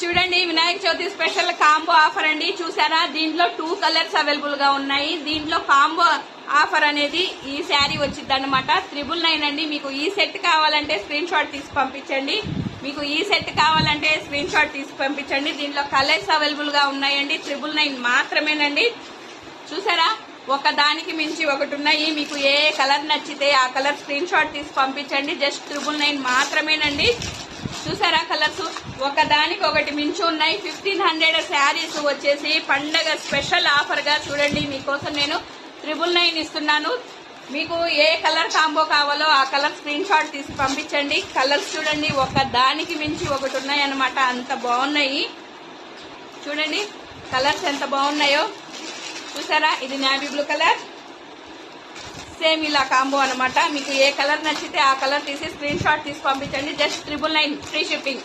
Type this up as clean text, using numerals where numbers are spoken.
చూడండి, Vinayaka Chavithi special combo offer అండి. చూసారా, దీంట్లో 2 కలర్స్ అవైలబుల్ గా ఉన్నాయి. దీంట్లో కాంబో ఆఫర్ అనేది ఈ శారీ వచ్చింది అనమాట. 999 అండి. మీకు ఈ సెట్ కావాలంటే స్క్రీన్ షాట్ తీసి పంపించండి. దీంట్లో కలర్స్ అవైలబుల్ గా ఉన్నాయండి. 999 మాత్రమేనండి. చూసారా, ఒక దానికి మించి ఒకటి ఉన్నాయి. మీకు ఏ కలర్ నచ్చితే ఆ కలర్ స్క్రీన్ షాట్ తీసి పంపించండి. జస్ట్ 999 మాత్రమేనండి. చూసారా, కలర్స్ ఒక దానికి ఒకటి మించి ఉన్నాయి. 1500 శారీస్ వచ్చేసి పండగ స్పెషల్ ఆఫర్ గా చూడండి, మీకోసం నేను 999 ఇస్తున్నాను. మీకు ఏ కలర్ కాంబో కావాలో ఆ కలర్ స్క్రీన్ షాట్ తీసి పంపించండి. కలర్స్ చూడండి, ఒక దానికి మించి ఒకటి ఉన్నాయి అన్నమాట. అంత బాగున్నాయి. చూడండి కలర్స్ ఎంత బాగున్నాయో. చూసారా, ఇది నేవీ బ్లూ కలర్, సేమ్ ఇలా కాంబో అనమాట. మీకు ఏ కలర్ నచ్చితే ఆ కలర్ తీసి స్క్రీన్ షాట్ తీసి పంపించండి. Just 999 free shipping.